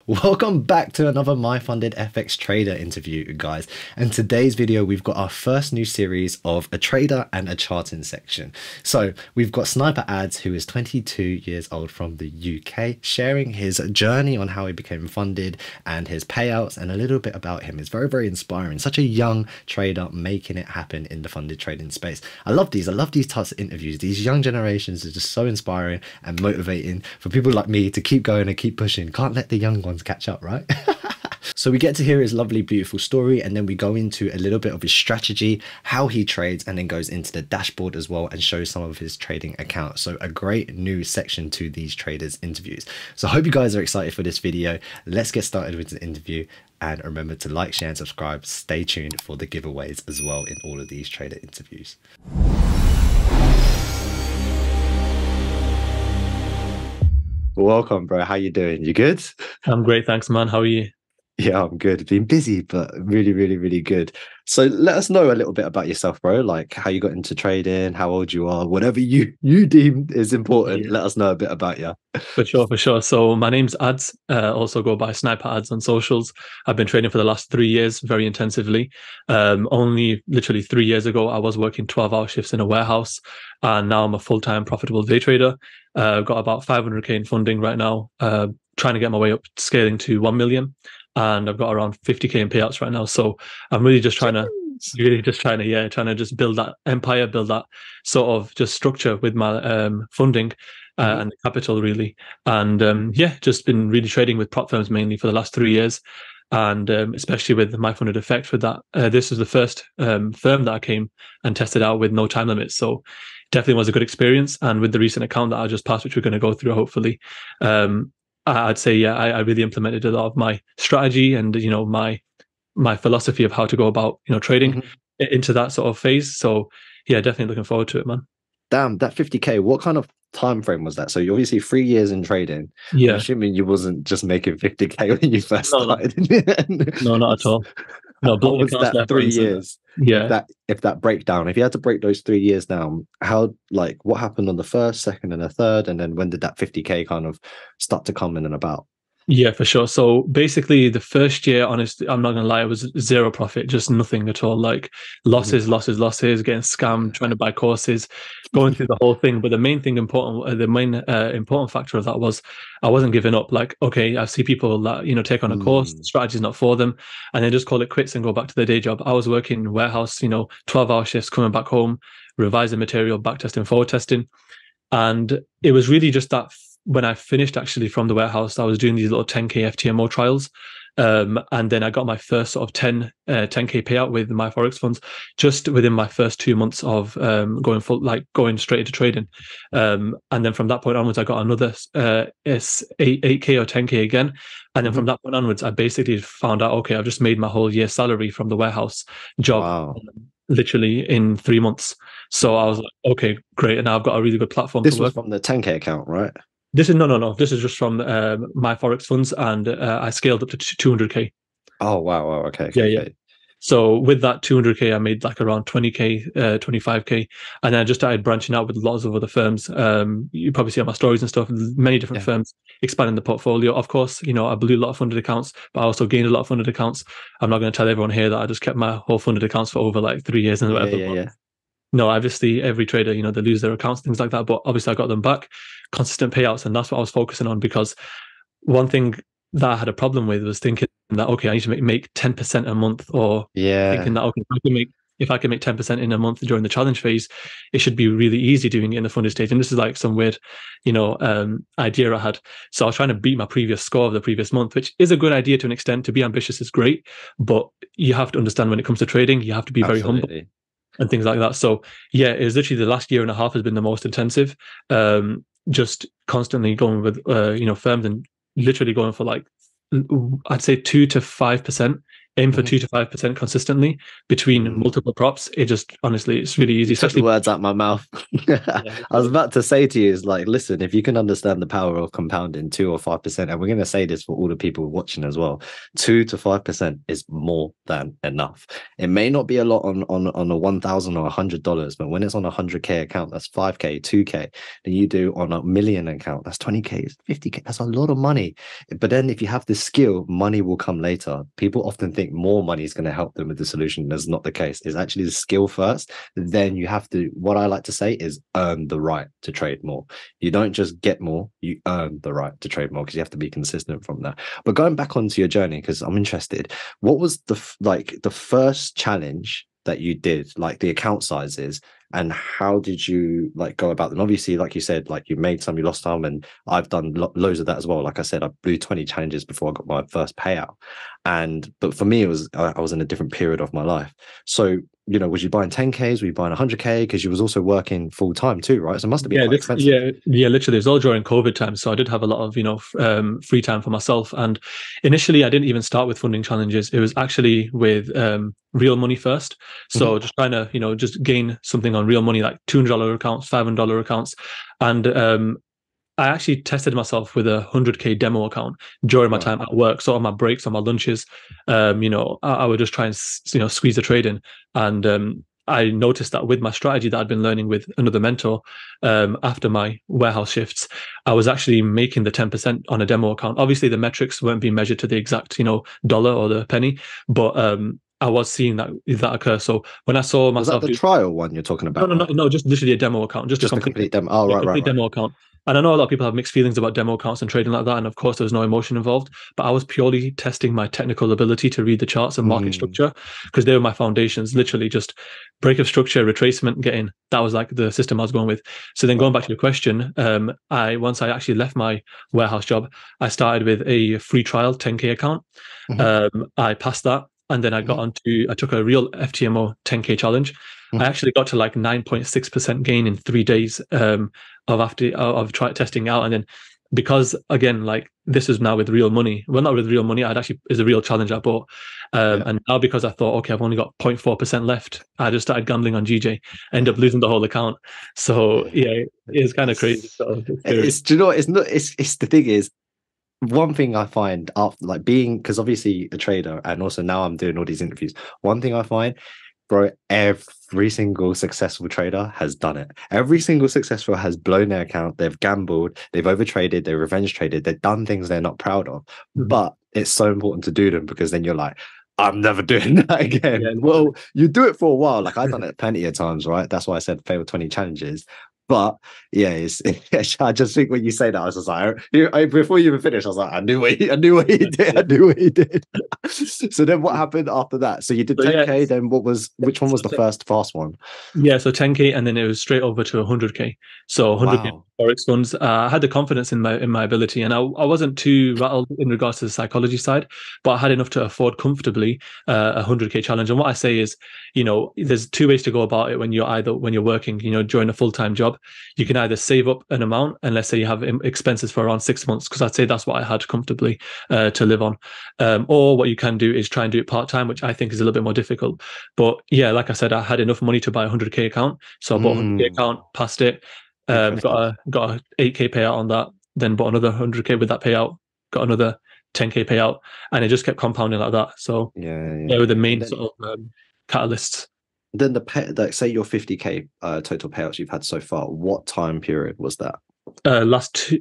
Welcome back to another My Funded FX Trader interview, guys. And today's video, we've got our first new series of a trader and a charting section. So we've got Sniper Ads, who is 22 years old from the UK, sharing his journey on how he became funded and his payouts and a little bit about him. It's very, very inspiring. Such a young trader making it happen in the funded trading space. I love these. I love these types of interviews. These young generations are just so inspiring and motivating for people like me to keep going and keep pushing. Can't let the young ones catch up, right? So we get to hear his lovely, beautiful story, and then we go into a little bit of his strategy, how he trades, and then goes into the dashboard as well and shows some of his trading accounts. So a great new section to these traders interviews. So I hope you guys are excited for this video. Let's get started with the interview, and remember to like, share, and subscribe. Stay tuned for the giveaways as well in all of these trader interviews. Welcome, bro. How you doing? You good? I'm great, thanks, man. How are you? Yeah, I'm good. Been busy, but really, really, really good. So let us know a little bit about yourself, bro. Like how you got into trading, how old you are, whatever you deem is important. Yeah. Let us know a bit about you. For sure, for sure. So my name's Ads. Also go by Sniper Ads on socials. I've been trading for the last 3 years, very intensively. Only literally 3 years ago, I was working 12-hour shifts in a warehouse, and now I'm a full-time profitable day trader. I've got about 500k in funding right now. Trying to get my way up, scaling to 1 million. And I've got around 50k in payouts right now. So I'm really just trying to just build that empire, build that sort of just structure with my funding and capital, really. And just been really trading with prop firms mainly for the last 3 years. And especially with my funded effect with that, this is the first firm that I came and tested out with no time limits. So definitely was a good experience. And with the recent account that I just passed, which we're going to go through hopefully, I'd say, yeah, I really implemented a lot of my strategy and, my philosophy of how to go about, trading into that sort of phase. So yeah, definitely looking forward to it, man. Damn, that 50k, what kind of time frame was that? So you're obviously 3 years in trading. I'm Yeah. assuming you wasn't just making 50k when you first No, no, started. no, not at all. No, How blocked was accounts that left, right, three and center. years? Yeah. If that breakdown, if you had to break those 3 years down, how, like, what happened on the first, second, and the third, and then when did that 50k kind of start to come in and about? Yeah, for sure. So basically, the first year, honestly, I'm not gonna lie, it was zero profit, just nothing at all. Like losses, losses, losses, getting scammed, trying to buy courses, going through the whole thing. But the main thing important, the main important factor of that was I wasn't giving up. Like, okay, I see people that take on a course, the strategy's not for them, and they just call it quits and go back to their day job. I was working in warehouse, 12-hour shifts, coming back home, revising material, back testing, forward testing. And it was really just that when I finished actually from the warehouse, I was doing these little 10k FTMO trials. And then I got my first sort of 10k payout with my Forex funds just within my first 2 months of going straight into trading. And then from that point onwards, I got another 8k or 10k again. And then from that point onwards, I basically found out, okay, I've just made my whole year's salary from the warehouse job. Wow. Literally in 3 months. So I was like, okay, great. And now I've got a really good platform This to was work. from the 10k account, right? This is no. This is just from my Forex funds, and I scaled up to 200k. Oh, wow. Wow. Okay. Yeah, Okay. yeah. Okay. So with that 200k, I made like around 20k, 25k, and then I just started branching out with lots of other firms. You probably see on my stories and stuff, many different firms expanding the portfolio. Of course, I blew a lot of funded accounts, but I also gained a lot of funded accounts. I'm not going to tell everyone here that I just kept my whole funded accounts for over like 3 years and Yeah. whatever. Yeah. Yeah. No, obviously every trader, they lose their accounts, things like that. But obviously I got them back, consistent payouts, and that's what I was focusing on. Because one thing that I had a problem with was thinking that, okay, I need to make 10% a month, or Yeah. thinking that, okay, if I can make 10% in a month during the challenge phase, it should be really easy doing it in the funded stage. And this is like some weird, idea I had. So I was trying to beat my previous score of the previous month, which is a good idea to an extent. To be ambitious is great, but you have to understand when it comes to trading, you have to be very humble and things like that. So yeah, it was literally the last year and a half has been the most intensive. Just constantly going with firms and literally going for like, I'd say 2 to 5% aim for Mhm. 2 to 5% consistently between Mm. multiple props. It just honestly, it's really easy, You took the especially. words out my mouth. I Yeah, was literally. about to say to you, is like, listen, if you can understand the power of compounding 2 or 5%, and we're going to say this for all the people watching as well, 2 to 5% is more than enough. It may not be a lot on a $1,000 or $100, but when it's on a 100K account, that's 5K, 2K. Then you do on a million account, that's 20K, 50K. That's a lot of money. But then if you have the skill, money will come later. People often think more money is going to help them with the solution. That's not the case. It's actually the skill first. Then you have to, what I like to say is earn the right to trade more. You don't just get more, you earn the right to trade more because you have to be consistent from that. But going back onto your journey, because I'm interested, what was the first challenge that you did, like the account sizes, and how did you like go about them? Obviously, like you said, like you made some, you lost some, and I've done loads of that as well. Like I said, I blew 20 challenges before I got my first payout. And but for me, it was I was in a different period of my life. So, was you buying 10Ks? Were you buying 100K? Because you was also working full time too, right? So it must have been Yeah, quite this, expensive. yeah, yeah, literally. It was all during COVID time, so I did have a lot of free time for myself. And initially, I didn't even start with funding challenges. It was actually with real money first. Mhm. So just trying to just gain something on real money, like $200 accounts, $500 accounts, and I actually tested myself with a 100K demo account during my Right. time at work. So on my breaks, on my lunches, I would just try and squeeze the trade in. And I noticed that with my strategy that I'd been learning with another mentor, after my warehouse shifts, I was actually making the 10% on a demo account. Obviously, the metrics weren't being measured to the exact dollar or the penny, but I was seeing that occur. So when I saw Was that myself the do trial one you're talking no, about, no, no, right? no, just literally a demo account, just a Just a complete, complete demo. Oh, yeah, right, right, complete right. demo account. And I know a lot of people have mixed feelings about demo accounts and trading like that. And of course, there's no emotion involved. But I was purely testing my technical ability to read the charts and market Mm, structure because they were my foundations. Literally, just break of structure, retracement, get in. That was like the system I was going with. So then, right. going back to your question, I once I actually left my warehouse job, I started with a free trial 10K account. Mhm, I passed that, and then mhm, I took a real FTMO 10K challenge. I mhm. actually got to like 9.6% gain in 3 days of try testing out. And then because again, like this is now with real money. Well, not with real money, I'd actually is a real challenge I bought. Yeah. And now because I thought, okay, I've only got 0.4% left, I just started gambling on GJ, end up losing the whole account. So yeah, it's kind of crazy It's, sort of experience. it's, do you know what? It's not, it's the thing is, one thing I find after like being, because obviously a trader and also now I'm doing all these interviews, one thing I find, bro, every single successful trader has done it. Every single successful has blown their account, they've gambled, they've overtraded, they've revenge traded, they've done things they're not proud of. Mhm. But it's so important to do them because then you're like, I'm never doing that Yeah, again. literally. Well, you do it for a while. Like I've done it plenty of times, right? That's why I said fail 20 challenges. But yeah, I just think when you say that, I was just like, before you even finished, I was like, I knew what he did, I knew what he did. So then, what happened after that? So you did So yeah, 10K. Then which one was the first fast one? yeah, so 10K and then it was straight over to 100K. So 100K Wow. Forex funds. I had the confidence in my ability, and I wasn't too rattled in regards to the psychology side, but I had enough to afford comfortably a 100K challenge. And what I say is, there's two ways to go about it when you're working, during a full-time job. You can either save up an amount, and let's say you have expenses for around 6 months, because I'd say that's what I had comfortably to live on. Or what you can do is try and do it part-time, which I think is a little bit more difficult. But yeah, like I said, I had enough money to buy a 100K account, so I bought a 100K Mm, account, passed it, interesting. got a 8K payout on that, then bought another 100K with that payout, got another 10K payout, and it just kept compounding like that. So Yeah, they yeah, were the yeah. main sort of catalysts. Then the pay, like say your 50K total payouts you've had so far. What time period was that? Last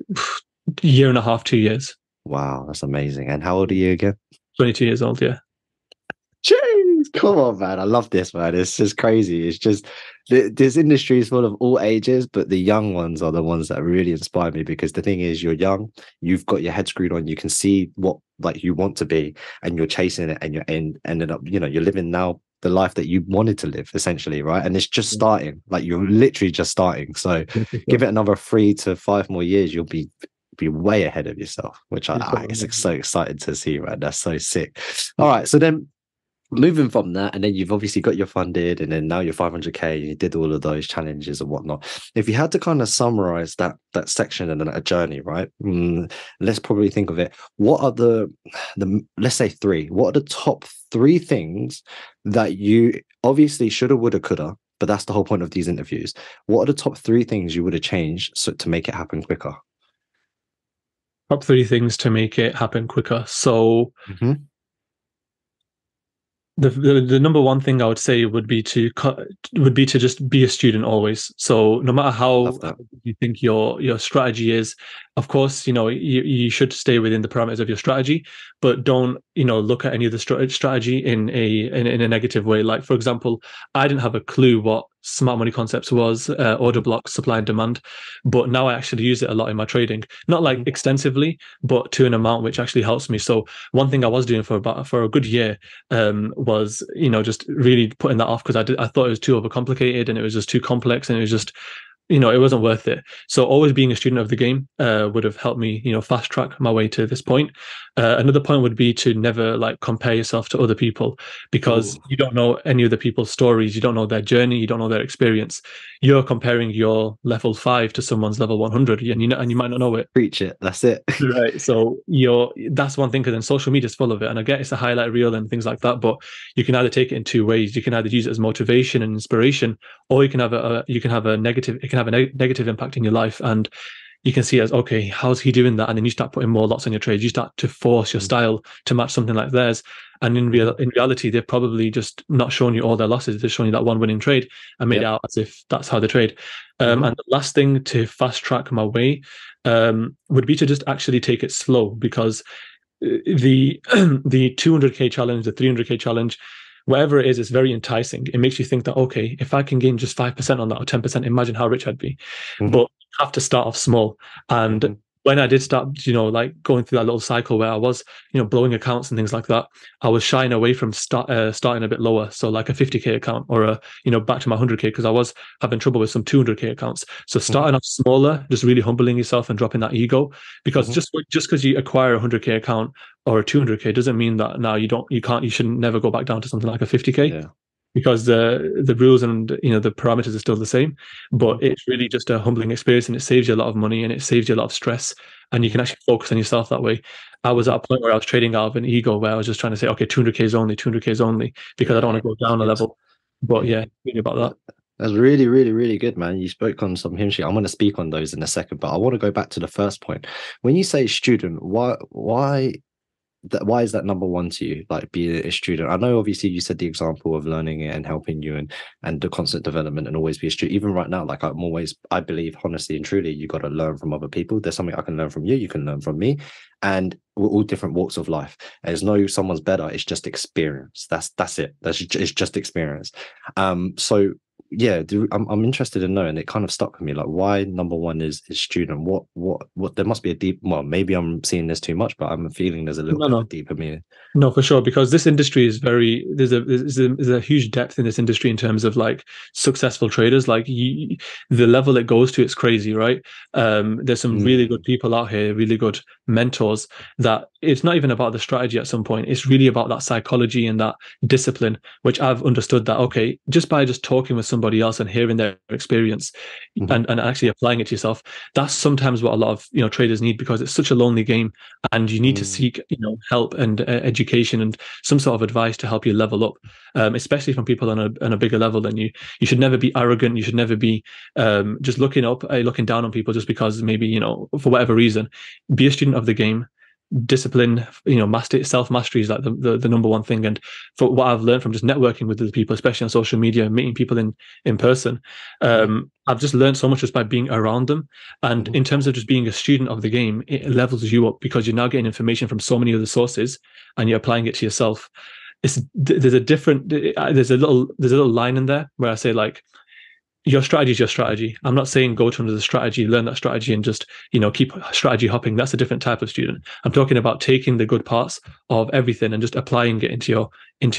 year and a half, 2 years, Wow, that's amazing. And how old are you again? 22 years old. Yeah. Jeez, come on, man. I love this, man. It's just crazy. It's just this industry is full of all ages, but the young ones are the ones that really inspire me because the thing is, you're young, you've got your head screwed on, you can see what like you want to be, and you're chasing it, and ended up, you're living now the life that you wanted to live, essentially, right? And it's just starting. Like you're literally just starting. So Yeah, for give sure. it another 3 to 5 more years, you'll be way ahead of yourself, which For I sure, guess yeah. so excited to see, right? That's so sick. All right, so then moving from that, and then you've obviously got your funded, and then now you're 500k. You did all of those challenges and whatnot. If you had to kind of summarize that section and a journey, right? Let's probably think of it. What are the let's say three? What are the top three things that you obviously shoulda, woulda, coulda? But that's the whole point of these interviews. What are the top three things you would have changed so to make it happen quicker? Top three things to make it happen quicker. So the number one thing I would say would be to just be a student always. So no matter how you think your strategy is, of course, you should stay within the parameters of your strategy, but don't look at any of the strategy in a negative way. Like, for example, I didn't have a clue what smart money concepts was, order blocks, supply and demand, but now I actually use it a lot in my trading, not like extensively, but to an amount which actually helps me. So one thing I was doing for a good year was just really putting that off, because I thought it was too overcomplicated and it was just too complex, and it was just it wasn't worth it. So always being a student of the game would have helped me, fast track my way to this point. Another point would be to never like compare yourself to other people, because you don't know any of the people's stories. You don't know their journey. You don't know their experience. You're comparing your level 5 to someone's level 100, and you might not know it. Preach it. That's it. Right. So that's one thing, because then social media is full of it, and I get it's a highlight reel and things like that. But you can either take it in two ways. You can either use it as motivation and inspiration, or you can have a negative. It can have a negative impact in your life, and you can see as, okay, how's he doing that? And then you start putting more lots on your trades. You start to force your style to match something like theirs. And in reality, they've probably just not shown you all their losses. They've shown you that one winning trade and made it out as if that's how they trade. And the last thing to fast track my way would be to just actually take it slow, because the 200k challenge, the 300k challenge, whatever it is, it's very enticing. It makes you think that, okay, if I can gain just 5% on that, or 10%, imagine how rich I'd be. But you have to start off small. And when I did start, like going through that little cycle where I was, blowing accounts and things like that, I was shying away from starting a bit lower. So like a 50k account, or back to my 100k, because I was having trouble with some 200k accounts. So starting off smaller, just really humbling yourself and dropping that ego, because just because you acquire a 100k account or a 200k doesn't mean that now you shouldn't never go back down to something like a 50k. Yeah. Because the rules and the parameters are still the same, but it's really just a humbling experience, and it saves you a lot of money, and it saves you a lot of stress, and you can actually focus on yourself that way. I was at a point where I was trading out of an ego, where I was just trying to say, okay, 200k is only, because I don't want to go down a level. But really about that. That's really, really, really good, man. You spoke on some hymn sheet. I'm going to speak on those in a second, but I want to go back to the first point. When you say student, why is that number one to you, like being a student? I know obviously you said the example of learning it and helping you, and the constant development, and always be a student. Even right now, like I believe honestly and truly, you got to learn from other people. There's something I can learn from you can learn from me, and we're all different walks of life. There's no someone's better. It's just experience. That's it. It's just experience. So yeah, I'm interested in knowing. It kind of stuck with me, like why number one is student. What there must be a deep, well, maybe I'm seeing this too much, but I'm feeling there's a little bit of a deeper meaning. No, for sure, because this industry is there's a huge depth in this industry in terms of like successful traders. Like the level it goes to, it's crazy, right? There's some really good people out here, really good mentors, that it's not even about the strategy at some point. It's really about that psychology and that discipline, which I've understood that, okay, just by just talking with somebody else and hearing their experience and actually applying it to yourself, that's sometimes what a lot of traders need, because it's such a lonely game, and you need to seek help and education and some sort of advice to help you level up, especially from people on a bigger level than you. You should never be arrogant. You should never be just looking down on people just because maybe for whatever reason. Be a student of the game. Discipline, self-mastery is like the number one thing. And for what I've learned from just networking with other people, especially on social media, meeting people in person, I've just learned so much just by being around them. And in terms of just being a student of the game, it levels you up, because you're now getting information from so many other sources and you're applying it to yourself. There's a little line in there where I say, like, your strategy is your strategy. I'm not saying go to another strategy, learn that strategy, and just keep strategy hopping. That's a different type of student. I'm talking about taking the good parts of everything and just applying it into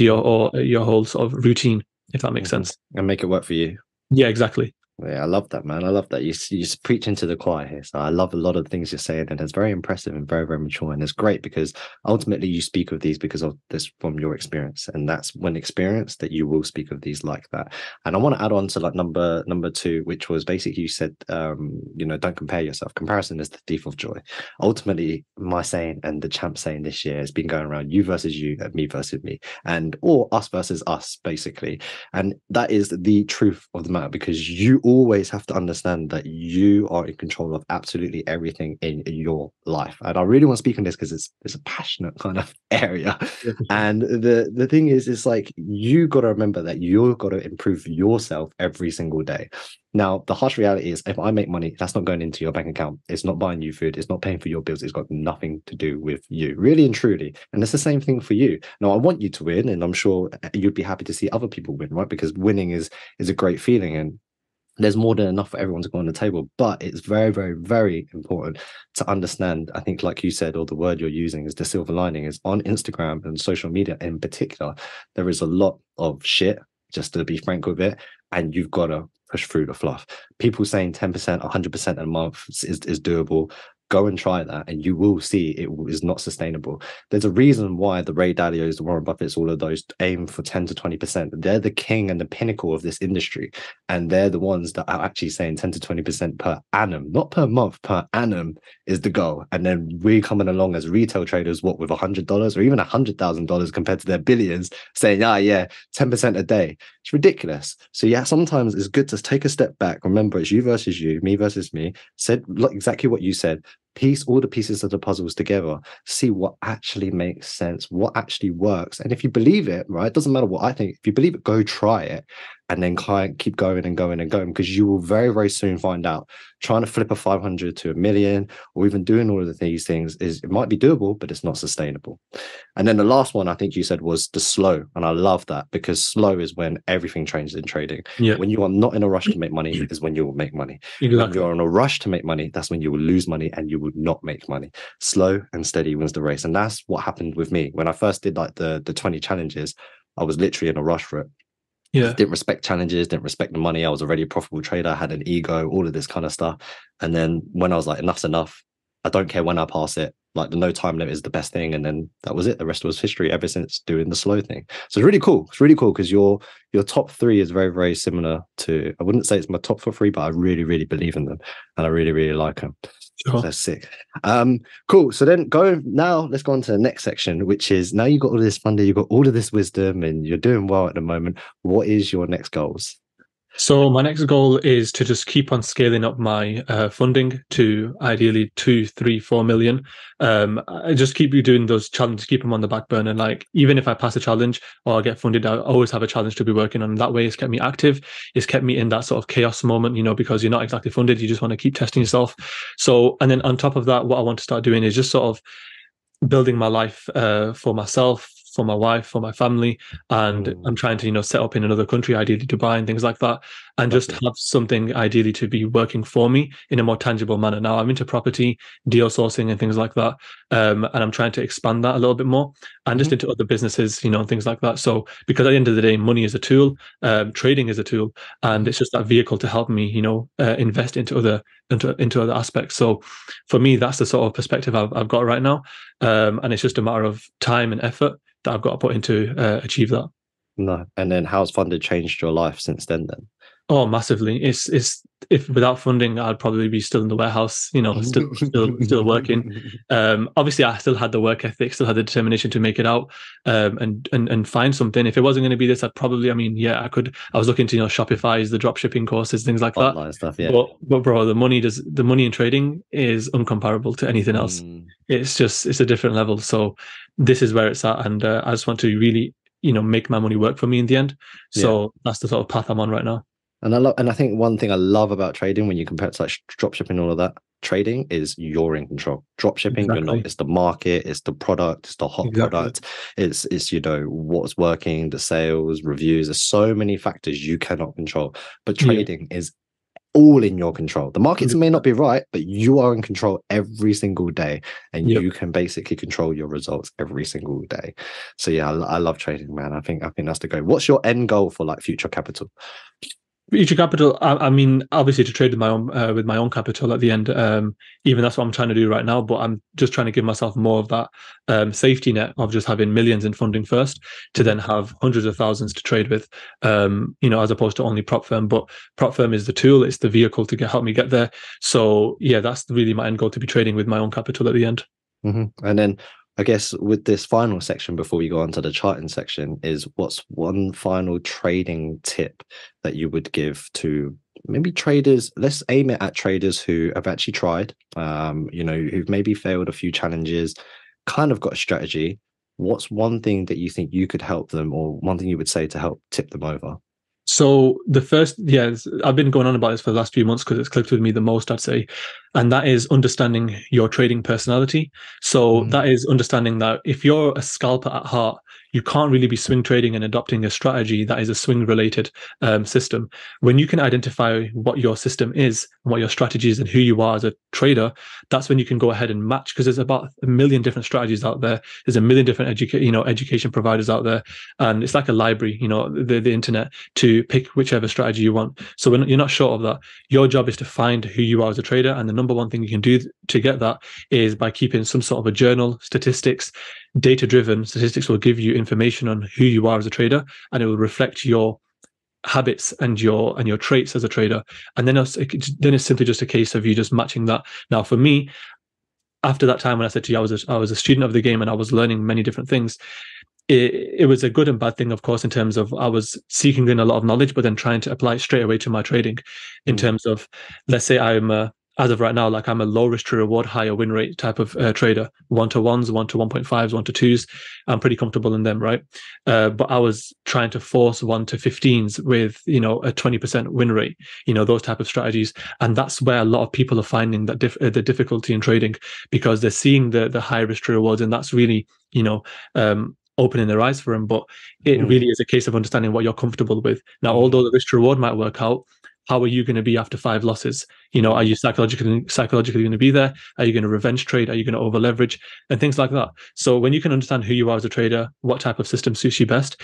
your whole sort of routine, if that makes sense. And make it work for you. Yeah, exactly. Yeah, I love that, man. I love that. You just preaching to the choir here. So I love a lot of the things you're saying, and it's very impressive and very, very mature. And it's great because ultimately you speak of these because of this from your experience. And that's when experience that you will speak of these like that. And I want to add on to like number two, which was basically you said don't compare yourself. Comparison is the thief of joy. Ultimately, my saying and the champ saying this year has been going around you versus you and me versus me, and or us versus us, basically. And that is the truth of the matter because you always have to understand that you are in control of absolutely everything in your life. And I really want to speak on this because it's a passionate kind of area. Yeah, for sure. And the thing is, it's like you got to remember that you've got to improve yourself every single day. Now, the harsh reality is if I make money, that's not going into your bank account. It's not buying you food. It's not paying for your bills. It's got nothing to do with you, really and truly. And it's the same thing for you. Now, I want you to win, and I'm sure you'd be happy to see other people win, right? Because winning is a great feeling, and there's more than enough for everyone to go on the table. But it's very, very, very important to understand. I think, like you said, or the word you're using is the silver lining is on Instagram and social media in particular. There is a lot of shit, just to be frank with it, and you've got to push through the fluff. People saying 10%, 100% a month is doable. Go and try that, and you will see it is not sustainable. There's a reason why the Ray Dalios, the Warren Buffetts, all of those aim for 10 to 20%. They're the king and the pinnacle of this industry. And they're the ones that are actually saying 10 to 20% per annum, not per month, per annum is the goal. And then we coming along as retail traders, what with $100 or even $100,000 compared to their billions, saying, yeah, 10% a day. It's ridiculous. So yeah, sometimes it's good to take a step back. Remember, it's you versus you, me versus me. Said exactly what you said. Piece all the pieces of the puzzles together, see what actually makes sense, what actually works. And if you believe it, right, it doesn't matter what I think. If you believe it, go try it, and then keep going and going and going, because you will very, very soon find out trying to flip a 500 to a million or even doing all of these things is it might be doable, but it's not sustainable. And then the last one I think you said was the slow. And I love that because slow is when everything changes in trading. Yeah, When you are not in a rush to make money is when you will make money. When exactly. you're in a rush to make money, that's when you will lose money and you will not make money. Slow and steady wins the race. And that's what happened with me. When I first did like the 20 challenges, I was literally in a rush for it. Yeah. Didn't respect challenges, didn't respect the money. I was already a profitable trader, I had an ego, all of this kind of stuff. And then when I was like, enough's enough, I don't care when I pass it. Like the no time limit is the best thing. And then that was it. The rest was history ever since doing the slow thing. So it's really cool. It's really cool because your top three is very, very similar to, I wouldn't say it's my top three, but I really, really believe in them. And I really, really like them. So Sure. that's sick. Cool. So then let's go on to the next section, which is now you've got all this funding, you've got all of this wisdom, and you're doing well at the moment. What is your next goals? So my next goal is to just keep on scaling up my funding to ideally 2, 3, 4 million. I just keep doing those challenges, keep them on the back burner. Like even if I pass a challenge or I get funded, I always have a challenge to be working on. That way, it's kept me active. It's kept me in that sort of chaos moment, because you're not exactly funded. You just want to keep testing yourself. So, and then on top of that, what I want to start doing is just sort of building my life for myself, for my wife, for my family, and I'm Mm, trying to set up in another country, ideally Dubai and things like that, and just lovely. have something ideally to be working for me in a more tangible manner. Now I'm into property, deal sourcing, and things like that, and I'm trying to expand that a little bit more, and just Mhm. into other businesses, and things like that. So because at the end of the day, money is a tool, trading is a tool, and Mhm. it's just that vehicle to help me, invest into other aspects. So for me, that's the sort of perspective I've got right now. And it's just a matter of time and effort that I've got to put into achieve that. No. And then how's funded changed your life since then Oh, massively. It's if without funding, I'd probably be still in the warehouse, still working. then? Obviously, I still had the work ethic, still had the determination to make it out, and find something. If it wasn't going to be this, I'd probably, I mean, yeah, I could. I was looking to Shopify's, the drop shipping courses, things like that. Online stuff, yeah. But bro, the money in trading is uncomparable to anything else. Mm, It's a different level. So this is where it's at, and I just want to really, make my money work for me in the end. yeah. So that's the sort of path I'm on right now. And I think one thing I love about trading when you compare it to like drop shipping and all of that, trading is you're in control. Drop shipping, you're not. Exactly. It's the market, it's the product, it's the hot Exactly. product, it's what's working, the sales, reviews. There's so many factors you cannot control. But Yeah. trading is all in your control. The markets may not 100%. be right, but you are in control every single day, and Yep. you can basically control your results every single day. So yeah, I love trading, man. I think that's the goal. What's your end goal for like future capital? Future capital. I mean, obviously, to trade with my own capital at the end. Even that's what I'm trying to do right now. But I'm just trying to give myself more of that safety net of just having millions in funding first, to Mhm. then have hundreds of thousands to trade with. As opposed to only prop firm. But prop firm is the tool; it's the vehicle to help me get there. So yeah, that's really my end goal, to be trading with my own capital at the end. And then I guess with this final section before we go on to the charting section is what's one final trading tip that you would give to maybe traders? Let's aim it at traders who have actually tried, who've maybe failed a few challenges, kind of got a strategy. What's one thing that you think you could help them, or one thing you would say to help tip them over? So the first, yeah, I've been going on about this for the last few months because it's clicked with me the most, I'd say, and that is understanding your trading personality. So Mm, that is understanding that if you're a scalper at heart, you can't really be swing trading and adopting a strategy that is a swing related system. When you can identify what your system is and what your strategy is and who you are as a trader, that's when you can go ahead and match, because there's about a million different strategies out there. There's a million different education providers out there, and it's like a library, the internet, to pick whichever strategy you want. So when you're not short of that, your job is to find who you are as a trader. And the number one thing you can do to get that is by keeping some sort of a journal, statistics. Data driven statistics will give you information on who you are as a trader, and it will reflect your habits and your traits as a trader. And then it's simply just a case of you just matching that. Now for me, after that time when I said to you I was a student of the game and I was learning many different things, it was a good and bad thing, of course, in terms of I was seeking in a lot of knowledge, but then trying to apply it straight away to my trading. In mm, terms of, let's say as of right now, like I'm a low risk to reward, higher win rate type of trader, 1-to-1s, 1-to-1.5s, 1-to-2s. I'm pretty comfortable in them, right? But I was trying to force 1-to-15s with, a 20% win rate, those type of strategies. And that's where a lot of people are finding that the difficulty in trading, because they're seeing the high risk to rewards. And that's really, opening their eyes for them. But it mm, really is a case of understanding what you're comfortable with. Now, mhm, although the risk to reward might work out, how are you going to be after 5 losses? Are mm, you psychologically going to be there? Are you going to revenge trade? Are you going to over leverage and things like that? So when you can understand who you are as a trader, what type of system suits you best,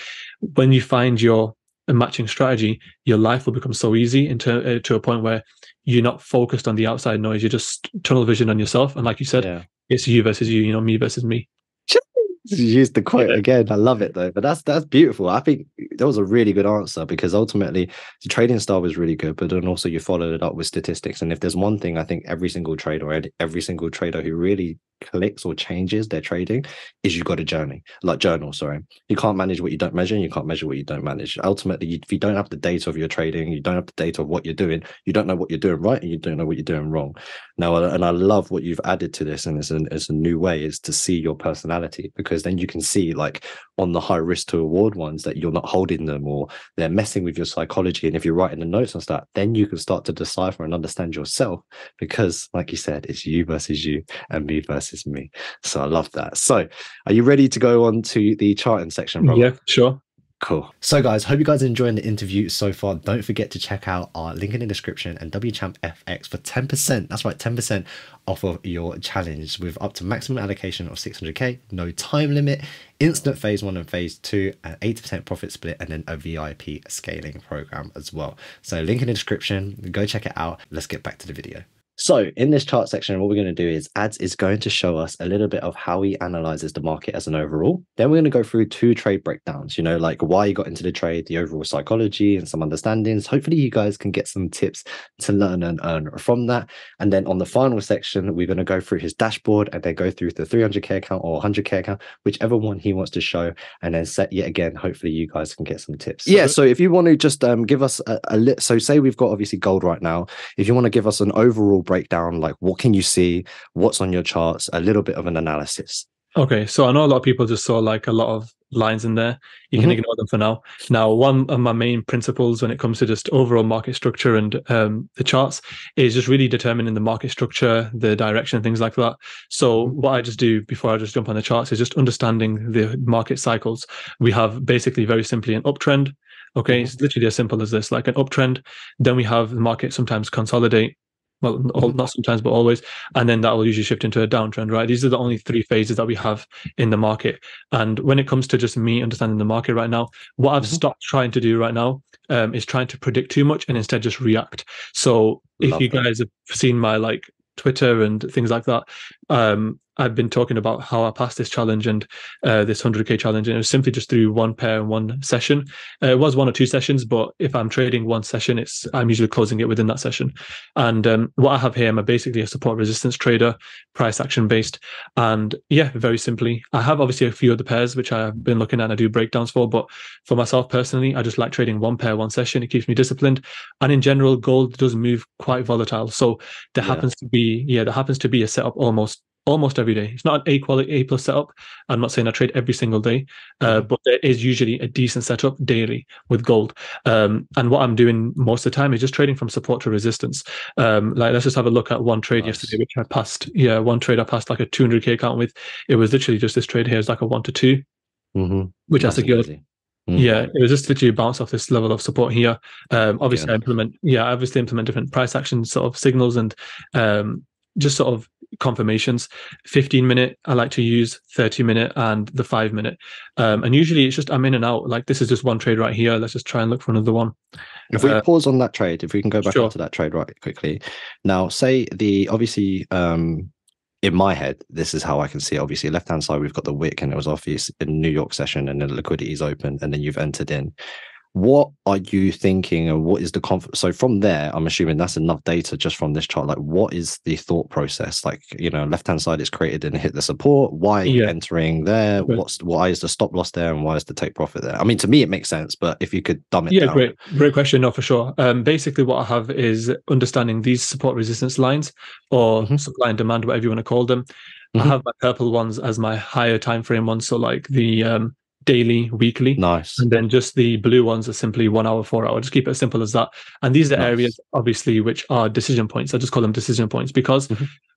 when you find your matching strategy, your life will become so easy to a point where you're not focused on the outside noise. You're just tunnel vision on yourself. And like you said, yeah. it's you versus you, me versus me. You used the quote Yeah. again. I love it though. But that's beautiful. I think that was a really good answer, because ultimately the trading style was really good, but then also you followed it up with statistics. And if there's one thing I think every single trader, or every single trader who really clicks or changes their trading, is you got a journal. Sorry, you can't manage what you don't measure, and you can't measure what you don't manage. Ultimately, if you don't have the data of your trading, you don't have the data of what you're doing, you don't know what you're doing right, and you don't know what you're doing wrong. Now, and I love what you've added to this, and it's a new way, is to see your personality, because then you can see, like, on the high risk to reward ones, that you're not holding them, or they're messing with your psychology. And if you're writing the notes and stuff, then you can start to decipher and understand yourself, because, like you said, it's you versus you and me versus me. So I love that. So, are you ready to go on to the charting section, brother? Yeah, sure. Cool. So, guys, hope you guys are enjoying the interview so far. Don't forget to check out our link in the description and WChamp FX for 10%. That's right, 10% off of your challenge, with up to maximum allocation of 600k, no time limit, instant phase 1 and phase 2, an 80% profit split, and then a VIP scaling program as well. So, link in the description. Go check it out. Let's get back to the video. So in this chart section, what we're going to do is Ads is going to show us a little bit of how he analyzes the market as an overall. Then we're going to go through 2 trade breakdowns, like why you got into the trade, the overall psychology, and some understandings. Hopefully you guys can get some tips to learn and earn from that. And then on the final section, we're going to go through his dashboard and then go through the 300k account or 100k account, whichever one he wants to show, and then set yet again. Hopefully you guys can get some tips. Yeah. So if you want to just give us so say we've got obviously gold right now. If you want to give us an overall breakdown, like what can you see, what's on your charts, a little bit of an analysis. Okay, so I know a lot of people just saw like a lot of lines in there. You can ignore them for now. Now, one of my main principles when it comes to just overall market structure and the charts is just really determining the market structure, the direction, things like that. So what I just do before I just jump on the charts is just understanding the market cycles. We have basically very simply an uptrend. Okay, it's literally as simple as this, like an uptrend. Then we have the market sometimes consolidate. well, not sometimes, but always, and then that will usually shift into a downtrend, right? These are the only three phases that we have in the market. And when it comes to just me understanding the market right now, what I've stopped trying to do right now is trying to predict too much and instead just react. So if Love you that. guys have seen my like Twitter and things like that, I've been talking about how I passed this challenge and this 100K challenge, and it was simply just through one pair and one session. It was one or two sessions, but if I'm trading one session, I'm usually closing it within that session. And what I have here, I'm basically a support resistance trader, price action based. And yeah, very simply, I have obviously a few other pairs which I've been looking at and I do breakdowns for. But for myself personally, I just like trading one pair, one session. It keeps me disciplined. And in general, gold does move quite volatile. So there Yeah. happens to be a setup almost every day. It's not an A quality A plus setup. I'm not saying I trade every single day, but there is usually a decent setup daily with gold. And what I'm doing most of the time is just trading from support to resistance. Like let's just have a look at one trade yesterday, which I passed. Yeah, one trade I passed like a 200K account with. It was literally just this trade here. It's like a 1 to 2, which I Nice and secured. easy. Yeah, it was just literally bounce off this level of support here. Obviously, Again. I obviously implement different price action sort of signals and just sort of confirmations. 15-minute, I like to use 30-minute and the 5-minute. And usually it's just I'm in and out. Like this is just one trade right here. Let's just try and look for another one. If we pause on that trade, if we can go back Sure. onto that trade right quickly. Now, say obviously in my head, this is how I can see it. Obviously, left hand side, we've got the wick, and it was obvious in New York session, and then the liquidity is open, and then you've entered in. What are you thinking, and what is the confidence? So from there, I'm assuming that's enough data just from this chart. Like, what is the thought process? Like, left hand side is created and hit the support. Why are you entering there? Okay. Why is the stop loss there, and why is the take profit there? I mean, to me, it makes sense, but if you could dumb it down. Great question. No, for sure. Basically, what I have is understanding these support resistance lines or supply and demand, whatever you want to call them. I have my purple ones as my higher time frame ones, so like the daily, weekly. Nice. And then just the blue ones are simply 1 hour, 4 hour. Just keep it as simple as that. And these are areas, obviously, which are decision points. I just call them decision points because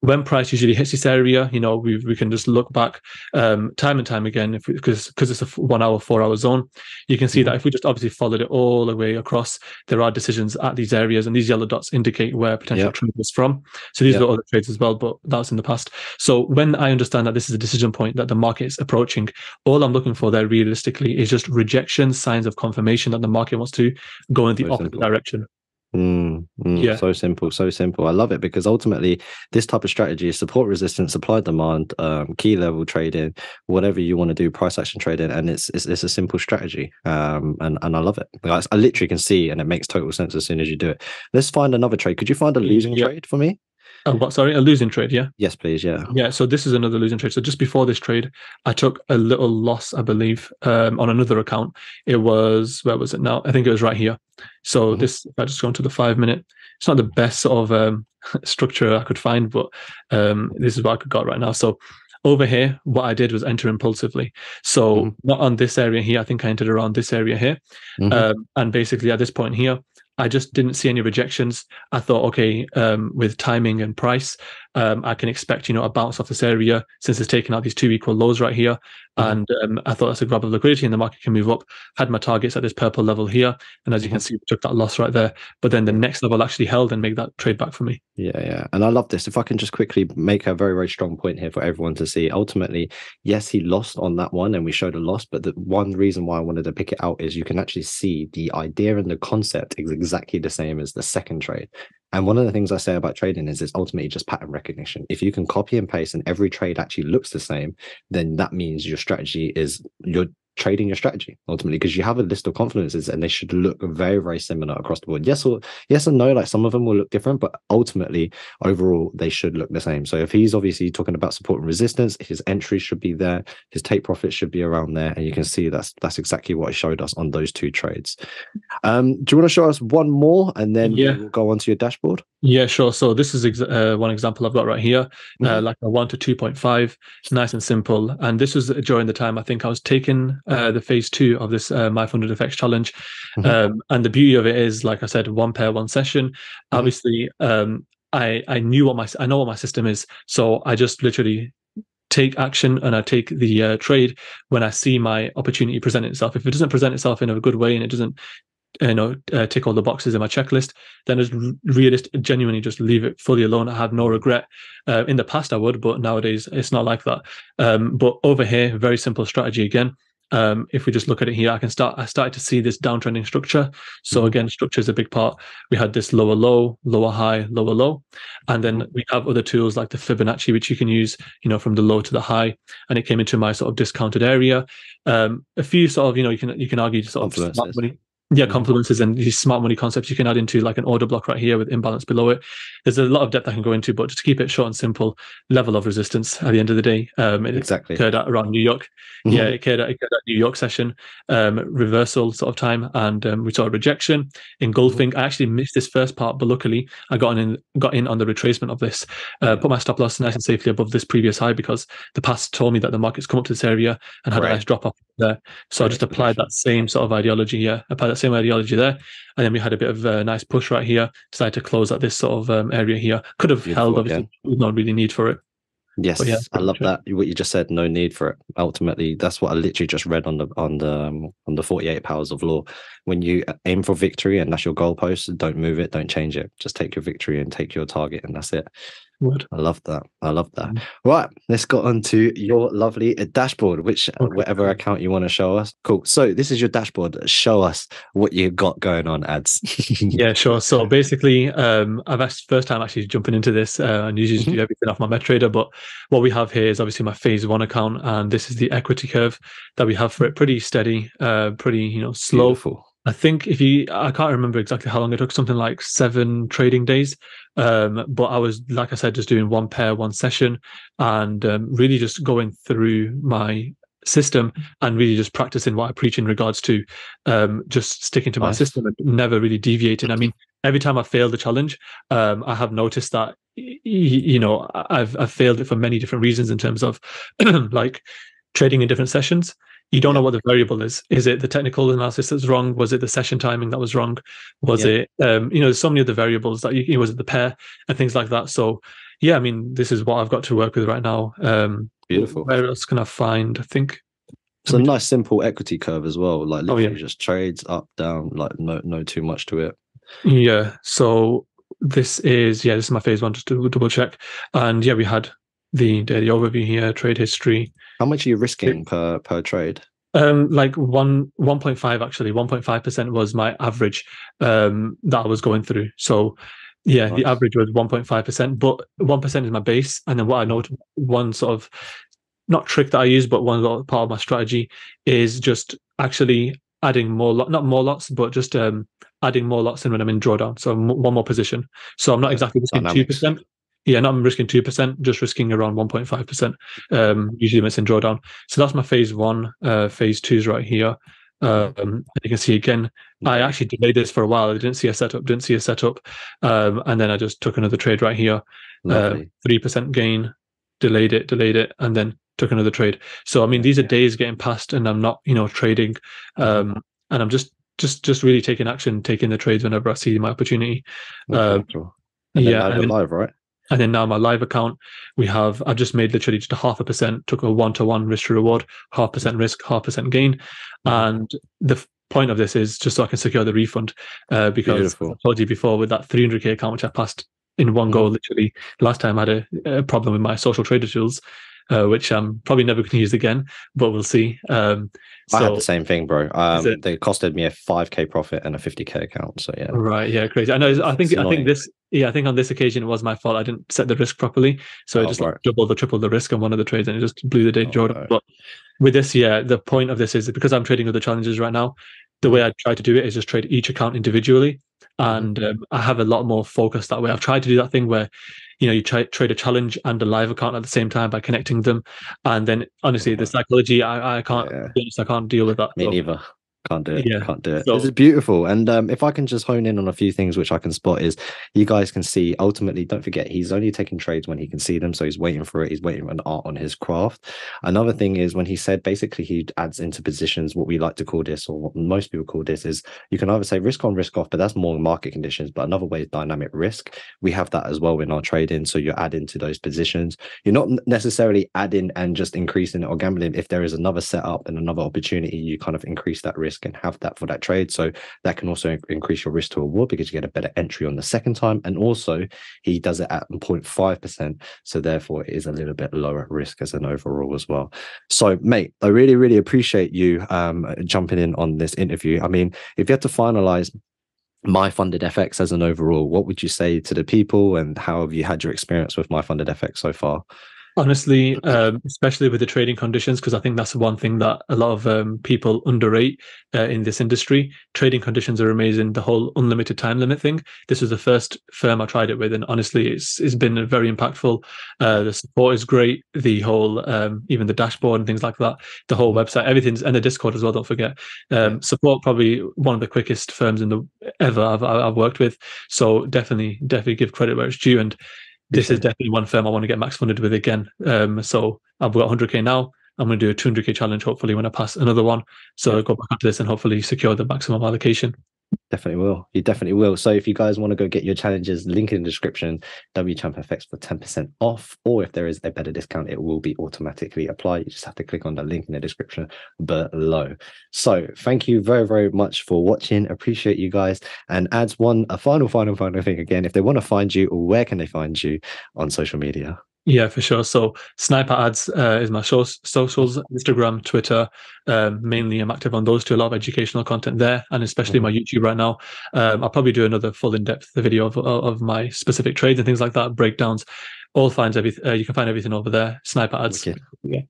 when price usually hits this area, we can just look back time and time again because it's a 1 hour, 4 hour zone. You can see that if we just obviously followed it all the way across, there are decisions at these areas, and these yellow dots indicate where potential trade was from. So these are other trades as well, but that's in the past. So when I understand that this is a decision point that the market is approaching, all I'm looking for there realistically is just rejection, signs of confirmation that the market wants to go in the opposite direction. So simple. I love it because ultimately this type of strategy is support resistance, supply demand, key level trading, whatever you want to do, price action trading, and it's a simple strategy. And I love it. Like, I literally can see, and it makes total sense as soon as you do it. Let's find another trade. Could you find a losing trade for me? Sorry, a losing trade, yeah? Yes, please, yeah. Yeah, so this is another losing trade. So just before this trade, I took a little loss, I believe, on another account. It was, where was it now? I think it was right here. So this, if I just go into the 5-minute, it's not the best sort of structure I could find, but this is what I got right now. So over here, what I did was enter impulsively. So not on this area here, I think I entered around this area here. And basically at this point here, I just didn't see any rejections. I thought, okay, with timing and price, I can expect, a bounce off this area since it's taken out these two equal lows right here. And I thought that's a grab of liquidity and the market can move up. Had my targets at this purple level here. And as you can see, we took that loss right there. But then the next level actually held and made that trade back for me. Yeah. And I love this. If I can just quickly make a very, very strong point here for everyone to see. Ultimately, yes, he lost on that one and we showed a loss. But the one reason why I wanted to pick it out is you can actually see the idea and the concept is exactly the same as the second trade. And one of the things I say about trading is it's ultimately just pattern recognition. If you can copy and paste and every trade actually looks the same, then that means your strategy is you're trading your strategy ultimately, because you have a list of confidences and they should look very, very similar across the board. Yes and no, like some of them will look different, but ultimately overall they should look the same. So if he's obviously talking about support and resistance, his entry should be there, his take profit should be around there, and you can see that's exactly what he showed us on those two trades. Do you want to show us one more and then we'll go on to your dashboard? Yeah, sure. So this is one example I've got right here, like a 1 to 2.5. It's nice and simple. And this was during the time I think I was taking the phase 2 of this My Funded FX challenge. And the beauty of it is, like I said, one pair, one session. Obviously, I know what my system is. So I just literally take action and I take the trade when I see my opportunity present itself. If it doesn't present itself in a good way and it doesn't tick all the boxes in my checklist, then just genuinely just leave it fully alone. I have no regret. In the past I would, but nowadays it's not like that. But over here, very simple strategy again. If we just look at it here, I started to see this downtrending structure. So again, structure is a big part. We had this lower low, lower high, lower low, and then we have other tools like the Fibonacci, which you can use, from the low to the high. And it came into my sort of discounted area. A few sort of, you can argue sort of smart money. Yeah, confluences and these smart money concepts you can add into like an order block right here with imbalance below it. There's a lot of depth I can go into, but just to keep it short and simple, level of resistance at the end of the day. It occurred at around New York. Yeah, it occurred at New York session, reversal sort of time, and we saw a rejection, engulfing. I actually missed this first part, but luckily I got in on the retracement of this. Put my stop loss nice and safely above this previous high because the past told me that the market's come up to this area and had a nice drop off there. So I just applied that same sort of ideology here. Applied that same ideology there, and then we had a bit of a nice push right here. Decided to close at this sort of area here. Could have held, obviously, not really need for it. Yes, yeah, I love that. What you just said, no need for it. Ultimately, that's what I literally just read on the 48 powers of law. When you aim for victory and that's your goalpost, don't move it, don't change it. Just take your victory and take your target, and that's it. Word. I love that. I love that. Right, let's go on to your lovely dashboard, which whatever account you want to show us. Cool. So this is your dashboard. Show us what you got going on, ads. Yeah, sure. So basically, I've first time actually jumping into this and usually do everything off my MetaTrader. But what we have here is obviously my phase 1 account, and this is the equity curve that we have for it. Pretty steady, pretty slow. Beautiful. I think I can't remember exactly how long it took, something like 7 trading days. But I was, like I said, just doing one pair, one session, and really just going through my system and really just practicing what I preach in regards to just sticking to my system and never really deviating. I mean, every time I failed the challenge, I have noticed that, I've failed it for many different reasons in terms of like trading in different sessions. You don't know what the variable is. Is it the technical analysis that's wrong? Was it the session timing that was wrong? Was it, there's so many other variables that was it the pair and things like that. So, yeah, I mean, this is what I've got to work with right now. Beautiful. Where else can I find? I think it's a nice simple equity curve as well. Like literally just trades up, down, like no too much to it. Yeah. So this is my phase 1, just to double check. And yeah, we had the daily overview here, trade history. How much are you risking per trade? Like 1.5 actually. 1.5% was my average that I was going through. So yeah, the average was 1.5%, but 1% is my base. And then what I noted, one sort of not trick that I use, but one part of my strategy is just actually adding more not more lots, but just adding more lots in when I'm in drawdown. So one more position. So I'm not exactly risking 2%. Yeah, not risking 2%, just risking around 1.5%. Usually when it's in drawdown. So that's my phase 1. Phase 2 is right here. And you can see again, I actually delayed this for a while. I didn't see a setup. And then I just took another trade right here. 3% gain, delayed it, and then took another trade. So I mean, these are days getting past, and I'm not, trading, and I'm just really taking action, taking the trades whenever I see my opportunity. Live, right? And then now my live account, I've just made literally just a 0.5%, took a 1-to-1 risk to reward, 0.5% risk, 0.5% gain. And the point of this is just so I can secure the refund, because I told you before with that 300k account, which I passed in one go, literally last time I had a problem with my social trader tools, which I'm probably never going to use again, but we'll see. I had the same thing, bro. They costed me a 5k profit and a 50k account. So yeah. Right. Yeah. Crazy. I know. I think this. Yeah. I think on this occasion it was my fault. I didn't set the risk properly, so I just doubled or tripled the risk on one of the trades, and it just blew the day drawdown. But with this, the point of this is because I'm trading other challenges right now. The way I try to do it is just trade each account individually, and I have a lot more focus that way. I've tried to do that thing where, you trade a challenge and a live account at the same time by connecting them, and then honestly, the psychology, I can't. I can't deal with that. Me neither. Can't do it. Can't do it. This is beautiful. And if I can just hone in on a few things which I can spot is you guys can see ultimately, don't forget, he's only taking trades when he can see them. So he's waiting for it. He's waiting for an art on his craft. Another thing is when he said basically he adds into positions, what we like to call this, or what most people call this, is you can either say risk on, risk off, but that's more market conditions. But another way is dynamic risk. We have that as well in our trading. So you add into those positions. You're not necessarily adding and just increasing it or gambling. If there is another setup and another opportunity, you kind of increase that risk risk and have that for that trade. So that can also increase your risk to reward because you get a better entry on the second time. And also he does it at 0.5%. So therefore it is a little bit lower risk as an overall as well. So mate, I really, really appreciate you jumping in on this interview. I mean, if you had to finalize My Funded FX as an overall, what would you say to the people, and how have you had your experience with My Funded FX so far? Honestly, especially with the trading conditions, because I think that's one thing that a lot of people underrate in this industry. Trading conditions are amazing. The whole unlimited time limit thing. This was the first firm I tried it with, and honestly, it's been very impactful. The support is great. The whole even the dashboard and things like that. The whole website, everything's, and the Discord as well. Don't forget. Support probably one of the quickest firms in the ever I've worked with. So definitely give credit where it's due. And this is definitely one firm I want to get max funded with again. So I've got 100k now. I'm going to do a 200k challenge hopefully when I pass another one. So I'll go back to this and hopefully secure the maximum allocation. Definitely will. You definitely will. So if you guys want to go get your challenges, link in the description, WChampFX for 10% off, or if there is a better discount, it will be automatically applied. You just have to click on the link in the description below. So thank you very, very much for watching. Appreciate you guys. And adds a final thing again. If they want to find you, where can they find you on social media? Yeah, for sure. So Sniper Ads is my socials, Instagram, Twitter. Mainly I'm active on those two, a lot of educational content there, and especially my YouTube right now. I'll probably do another full in-depth video of my specific trades and things like that, breakdowns. You can find everything over there, Sniper Ads. Okay. Yeah.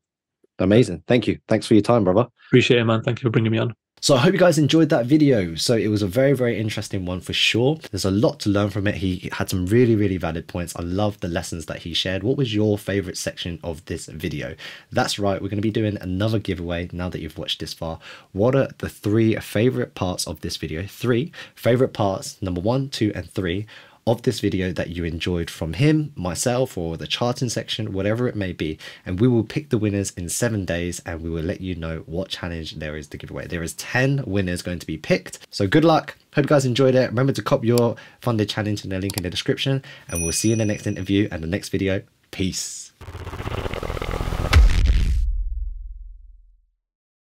Amazing. Thank you. Thanks for your time, brother. Appreciate it, man. Thank you for bringing me on. So I hope you guys enjoyed that video. So it was a very, very interesting one for sure. There's a lot to learn from it. He had some really, really valid points. I love the lessons that he shared. What was your favorite section of this video? That's right. We're going to be doing another giveaway now that you've watched this far. What are the 3 favorite parts of this video? 3 favorite parts, number 1, 2, and 3 of this video that you enjoyed from him, myself, or the charting section, whatever it may be. And we will pick the winners in 7 days, and we will let you know what challenge there is to give away. There is 10 winners going to be picked. So good luck. Hope you guys enjoyed it. Remember to cop your funded challenge in the link in the description, and we'll see you in the next interview and the next video. Peace.